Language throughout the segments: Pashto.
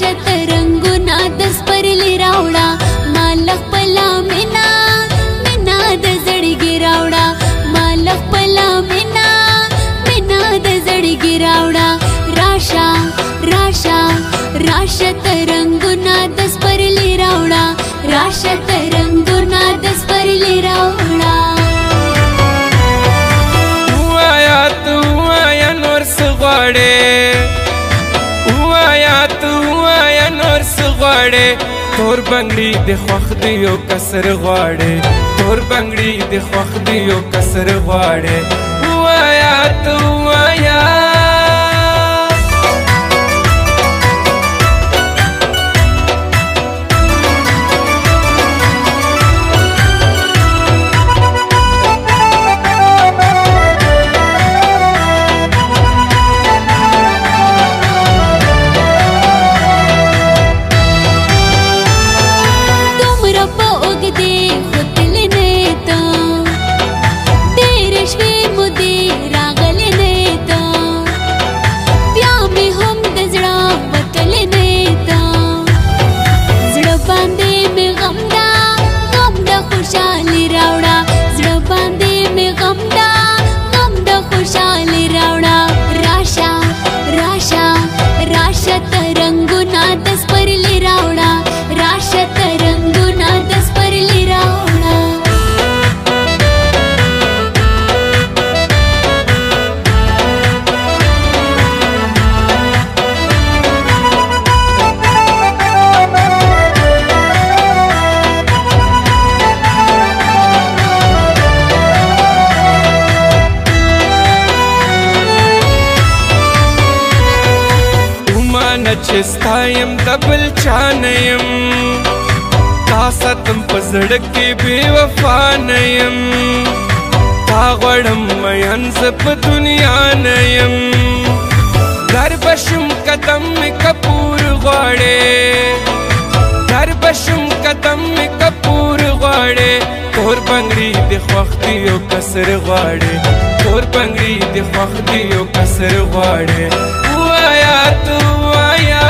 راشه ترنګونه د سپرلي راوړه مال خپله مینا مینا د زړګي راوړه مال خپله مینا مینا د زړګي راوړه راشه راشه راشه ترنګونه د سپرلي راوړه راشه ترنګونه د سپرلي راوړه وایا تو وایا نور څه غواړې وایا تو وایا نور څه غواړې تور بنګړي د خوښ دی یو کسر غواړې تور بنګړي د خوښ دی یو کسر غواړې وایا تو وایا چې ستایم د بل چا نه یم تا ساتم په زړه کې بې وفا نه یم تا غواړم مین زه په دنیا نه یم در بشم قدم مې کپور غواړې در بشم قدم مې کپور غواړې تور بنګړي د خوښ دی یو کسر غواړې تور بنګړي د خوښ دی یو کسر غواړې وایا تو وایا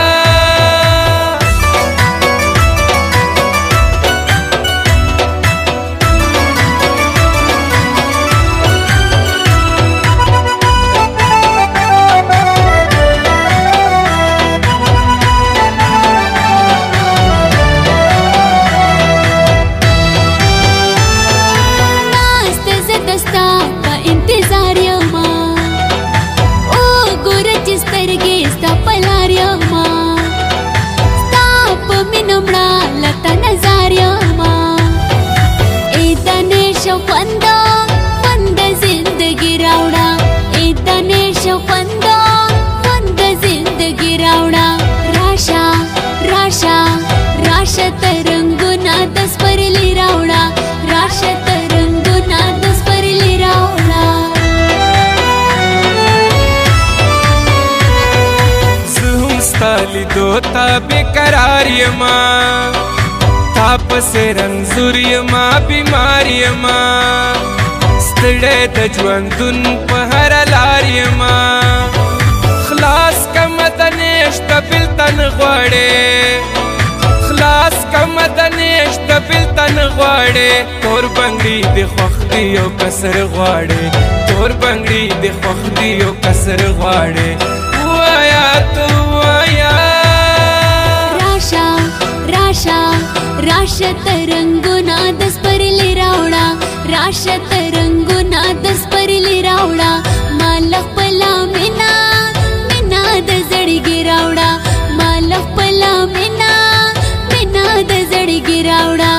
ترنګونه د سپرلي راوړه راشه ترنګونه د سپرلي راوړه زه هم ستا لیدو ته بېقرار یما تا پسې رنځور یما بیمار یما ستړی د ژوندون په هره لار یما خلاص کمه د نیشته بېلته نه غواړې خلاص کمه د نیشته بېلته نه غواړې تور بنګړي د خوښ دی یو کسر غواړې تور بنګړي د خوښ دی یو کسر غواړې وایا تو وایا راشه راشه راشه ترنګونه د سپرلي راوړه راشه ترنګونه د سپرلي راوړه مال خپله مینا مینا د زړګي راوړه مال خپله مینا مینا د زړګي راوړه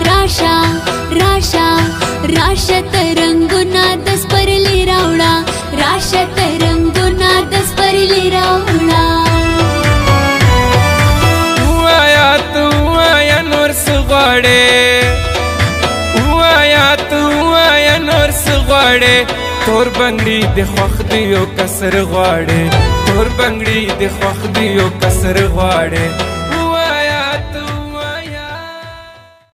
راشه راشه راشه ترنګونه د سپرلي راوړه راشه ترنګونه د سپرلي راوړه وایا تو وایا نور څه غواړې وایا تو وایا نور څه غواړې تور بنګړي د خوښ دی یو کسر غواړې تور بنګړي د خوښ دی یو کسر غواړې